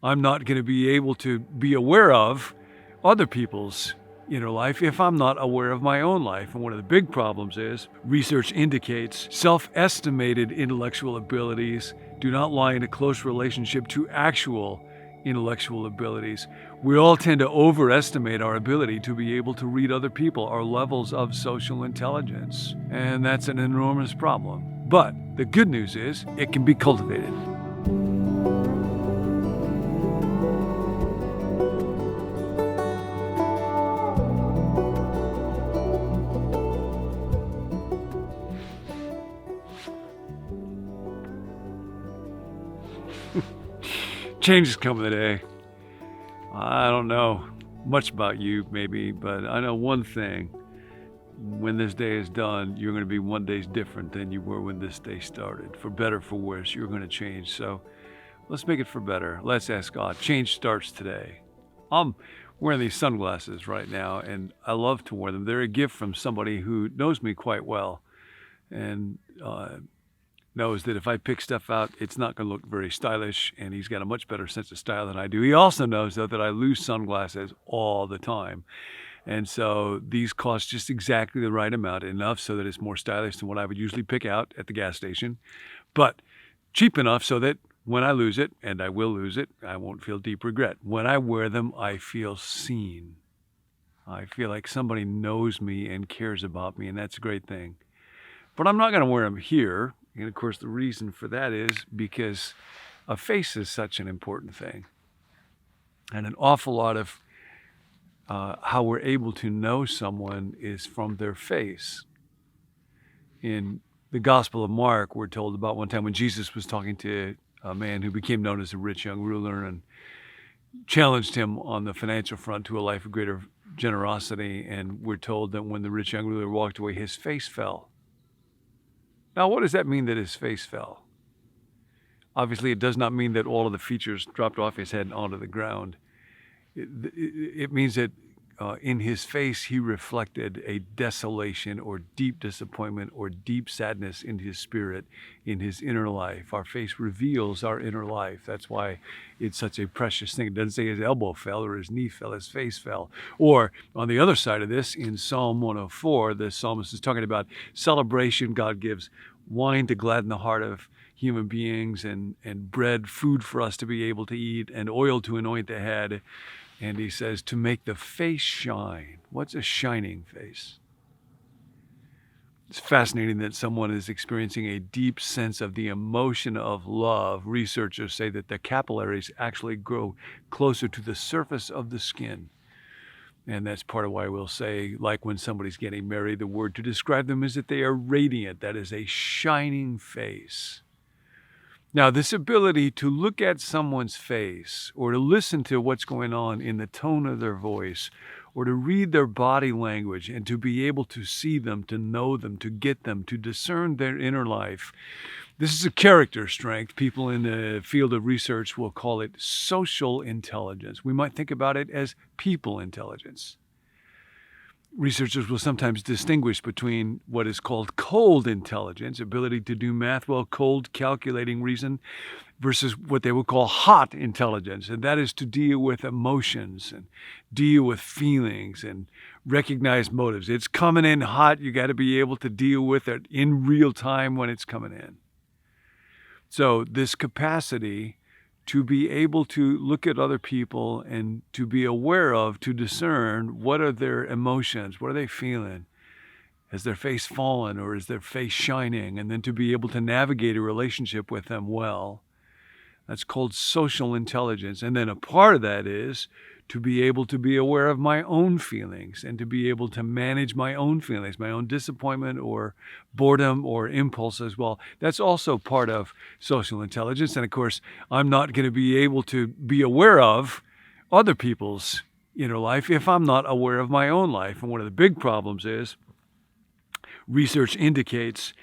I'm not going to be able to be aware of other people's inner life if I'm not aware of my own life. And one of the big problems is research indicates self-estimated intellectual abilities do not lie in a close relationship to actual intellectual abilities. We all tend to overestimate our ability to be able to read other people, our levels of social intelligence. And that's an enormous problem. But the good news is it can be cultivated. Change is coming today. I don't know much about you, maybe, but I know one thing. When this day is done, you're going to be one day different than you were when this day started. For better, for worse, you're going to change. So let's make it for better. Let's ask God. Change starts today. I'm wearing these sunglasses right now, and I love to wear them. They're a gift from somebody who knows me quite well and knows that if I pick stuff out, it's not going to look very stylish, and he's got a much better sense of style than I do. He also knows, though, that I lose sunglasses all the time. And so these cost just exactly the right amount, enough so that it's more stylish than what I would usually pick out at the gas station, but cheap enough so that when I lose it, and I will lose it, I won't feel deep regret. When I wear them, I feel seen. I feel like somebody knows me and cares about me, and that's a great thing. But I'm not going to wear them here. And of course, the reason for that is because a face is such an important thing. And an awful lot of how we're able to know someone is from their face. In the Gospel of Mark, we're told about one time when Jesus was talking to a man who became known as a rich young ruler and challenged him on the financial front to a life of greater generosity. And we're told that when the rich young ruler walked away, his face fell. Now, what does that mean that his face fell? Obviously, it does not mean that all of the features dropped off his head and onto the ground. It means that in his face, he reflected a desolation or deep disappointment or deep sadness in his spirit, in his inner life. Our face reveals our inner life. That's why it's such a precious thing. It doesn't say his elbow fell or his knee fell, his face fell. Or on the other side of this, in Psalm 104, the psalmist is talking about celebration. God gives wine to gladden the heart of human beings and bread, food for us to be able to eat, and oil to anoint the head. And he says, to make the face shine. What's a shining face? It's fascinating that someone is experiencing a deep sense of the emotion of love. Researchers say that the capillaries actually grow closer to the surface of the skin. And that's part of why we'll say, like when somebody's getting married, the word to describe them is that they are radiant. That is a shining face. Now, this ability to look at someone's face or to listen to what's going on in the tone of their voice or to read their body language and to be able to see them, to know them, to get them, to discern their inner life, this is a character strength. People in the field of research will call it social intelligence. We might think about it as people intelligence. Researchers will sometimes distinguish between what is called cold intelligence, ability to do math well, cold, calculating reason, versus what they would call hot intelligence, and that is to deal with emotions and deal with feelings and recognize motives. It's coming in hot. You got to be able to deal with it in real time when it's coming in. So this capacity to be able to look at other people and to be aware of, to discern what are their emotions, what are they feeling? Has their face fallen or is their face shining? And then to be able to navigate a relationship with them well. That's called social intelligence. And then a part of that is to be able to be aware of my own feelings and to be able to manage my own feelings, my own disappointment or boredom or impulse as well. That's also part of social intelligence. And of course, I'm not going to be able to be aware of other people's inner life if I'm not aware of my own life. And one of the big problems is research indicates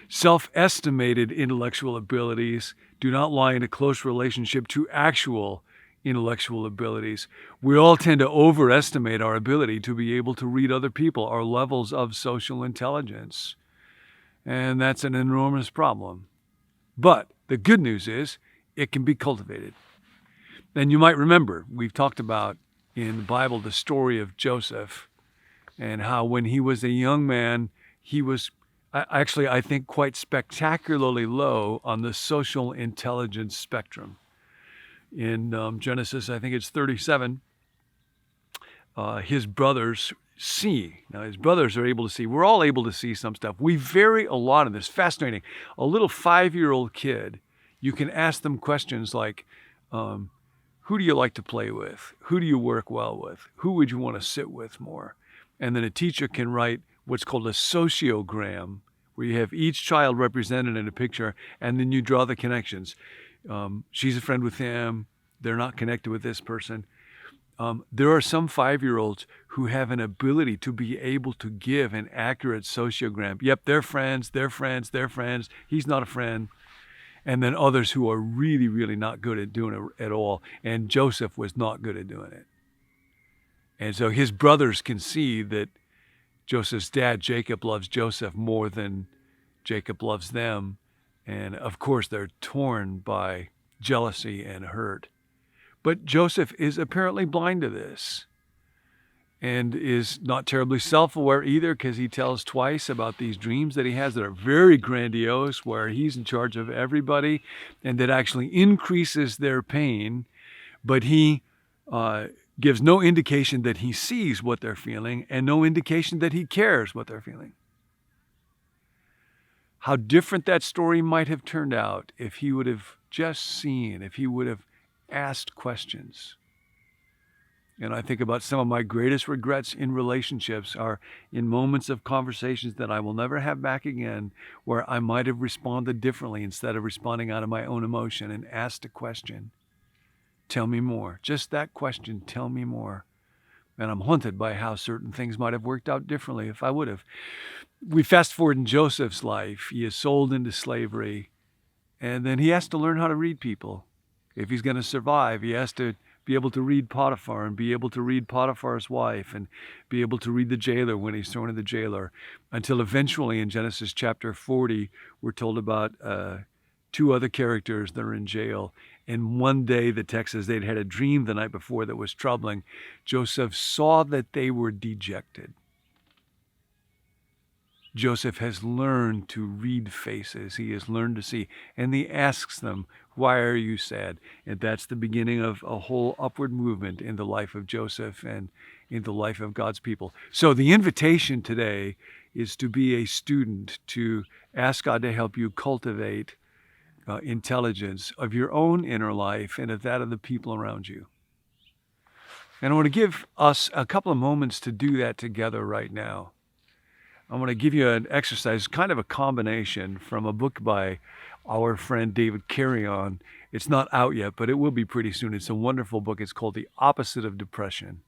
self-estimated intellectual abilities do not lie in a close relationship to actual intellectual abilities. We all tend to overestimate our ability to be able to read other people, our levels of social intelligence. And that's an enormous problem. But the good news is it can be cultivated. And you might remember, we've talked about in the Bible the story of Joseph and how when he was a young man, he was actually, I think, quite spectacularly low on the social intelligence spectrum. In Genesis, I think it's 37, his brothers see. Now, his brothers are able to see. We're all able to see some stuff. We vary a lot in this. Fascinating. A little 5-year-old kid, you can ask them questions like, who do you like to play with? Who do you work well with? Who would you want to sit with more? And then a teacher can write what's called a sociogram, where you have each child represented in a picture, and then you draw the connections. She's a friend with him. They're not connected with this person. There are some 5-year-olds who have an ability to be able to give an accurate sociogram. Yep, they're friends, they're friends, they're friends. He's not a friend. And then others who are really, really not good at doing it at all. And Joseph was not good at doing it. And so his brothers can see that Joseph's dad, Jacob, loves Joseph more than Jacob loves them. And of course, they're torn by jealousy and hurt. But Joseph is apparently blind to this and is not terribly self-aware either, because he tells twice about these dreams that he has that are very grandiose, where he's in charge of everybody and that actually increases their pain. But he gives no indication that he sees what they're feeling and no indication that he cares what they're feeling. How different that story might have turned out if he would have just seen, if he would have asked questions. And I think about some of my greatest regrets in relationships are in moments of conversations that I will never have back again, where I might have responded differently instead of responding out of my own emotion and asked a question. Tell me more. Just that question, tell me more. And I'm haunted by how certain things might have worked out differently if I would have. We fast forward in Joseph's life. He is sold into slavery, and then he has to learn how to read people. If he's going to survive, he has to be able to read Potiphar and be able to read Potiphar's wife and be able to read the jailer when he's thrown in the jailer, until eventually in Genesis chapter 40, we're told about 2 other characters that are in jail. And one day, the text says they'd had a dream the night before that was troubling. Joseph saw that they were dejected. Joseph has learned to read faces. He has learned to see. And he asks them, why are you sad? And that's the beginning of a whole upward movement in the life of Joseph and in the life of God's people. So the invitation today is to be a student, to ask God to help you cultivate intelligence of your own inner life and of that of the people around you. And I want to give us a couple of moments to do that together right now. I want to give you an exercise, kind of a combination from a book by our friend David Carrion. It's not out yet, but it will be pretty soon. It's a wonderful book. It's called The Opposite of Depression.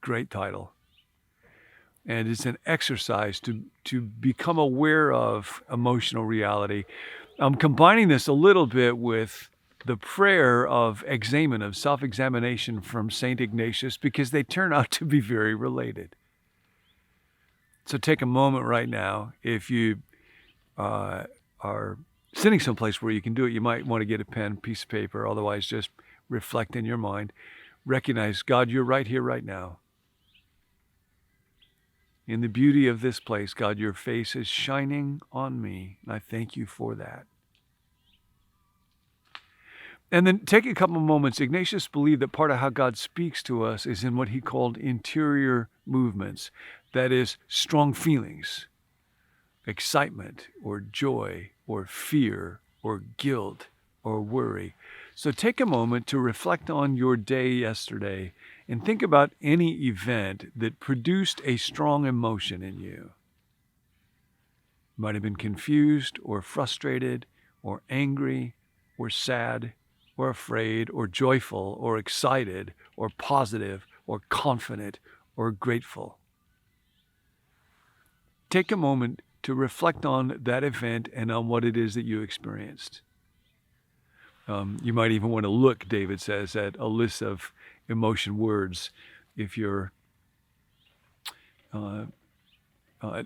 Great title. And it's an exercise to become aware of emotional reality. I'm combining this a little bit with the prayer of examen, of self-examination from St. Ignatius, because they turn out to be very related. So take a moment right now. If you are sitting someplace where you can do it, you might want to get a pen, piece of paper. Otherwise, just reflect in your mind. Recognize, God, you're right here, right now. In the beauty of this place, God, your face is shining on me, and I thank you for that. And then take a couple of moments. Ignatius believed that part of how God speaks to us is in what he called interior movements. That is, strong feelings, excitement or joy or fear or guilt or worry. So take a moment to reflect on your day yesterday and think about any event that produced a strong emotion in you. You might have been confused or frustrated or angry or sad or afraid or joyful or excited or positive or confident or grateful. Take a moment to reflect on that event and on what it is that you experienced. You might even want to look, David says, at a list of emotion words if you're not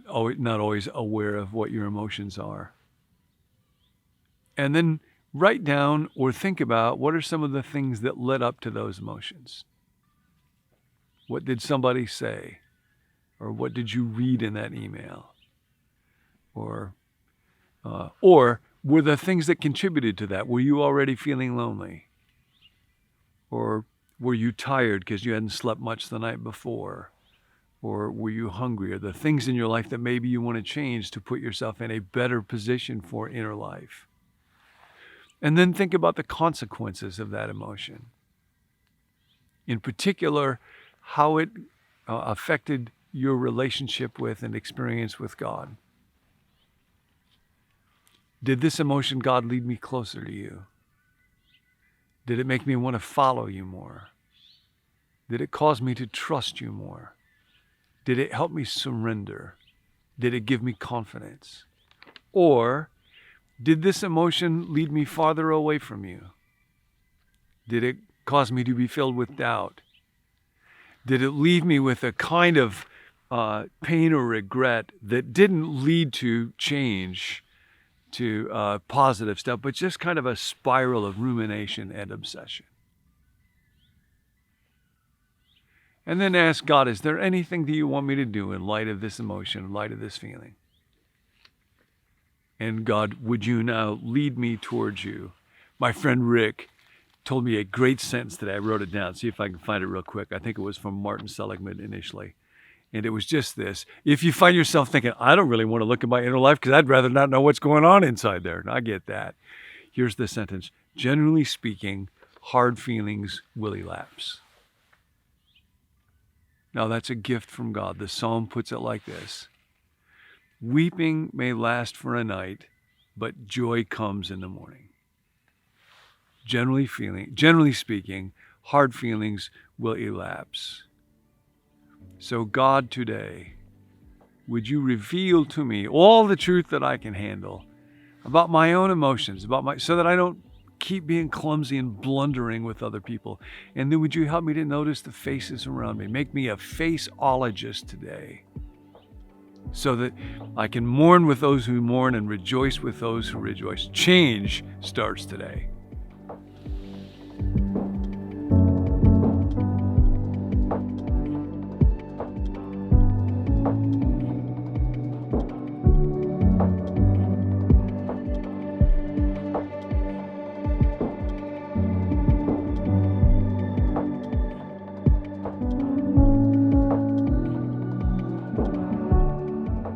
always aware of what your emotions are. And then write down or think about what are some of the things that led up to those emotions. What did somebody say? Or what did you read in that email? Or were the things that contributed to that? Were you already feeling lonely? Or were you tired because you hadn't slept much the night before? Or were you hungry? Or the things in your life that maybe you want to change to put yourself in a better position for inner life? And then think about the consequences of that emotion. In particular, how it affected your relationship with and experience with God. Did this emotion, God, lead me closer to you? Did it make me want to follow you more? Did it cause me to trust you more? Did it help me surrender? Did it give me confidence? Or did this emotion lead me farther away from you? Did it cause me to be filled with doubt? Did it leave me with a kind of pain or regret that didn't lead to change, to positive stuff, but just kind of a spiral of rumination and obsession? And then ask God, is there anything that you want me to do in light of this emotion, in light of this feeling? And God, would you now lead me towards you? My friend Rick told me a great sentence today. I wrote it down. See if I can find it real quick. I think it was from Martin Seligman initially. And it was just this. If you find yourself thinking, I don't really want to look at my inner life because I'd rather not know what's going on inside there. And I get that. Here's the sentence. Generally speaking, hard feelings will elapse. Now that's a gift from God. The psalm puts it like this. Weeping may last for a night, but joy comes in the morning. Generally speaking, hard feelings will elapse. So God, today, would you reveal to me all the truth that I can handle about my own emotions, so that I don't keep being clumsy and blundering with other people. And then would you help me to notice the faces around me? Make me a face-oligist today, so that I can mourn with those who mourn and rejoice with those who rejoice. Change starts today.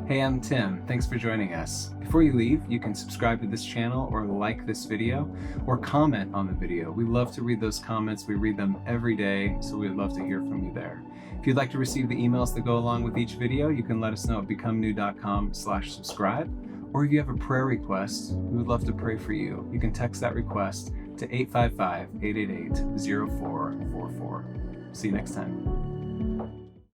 Hey, I'm Tim. Thanks for joining us. Before you leave, you can subscribe to this channel or like this video or comment on the video. We love to read those comments. We read them every day, so we'd love to hear from you there. If you'd like to receive the emails that go along with each video, you can let us know at becomenew.com/subscribe. Or if you have a prayer request, we would love to pray for you. You can text that request to 855-888-0444. See you next time.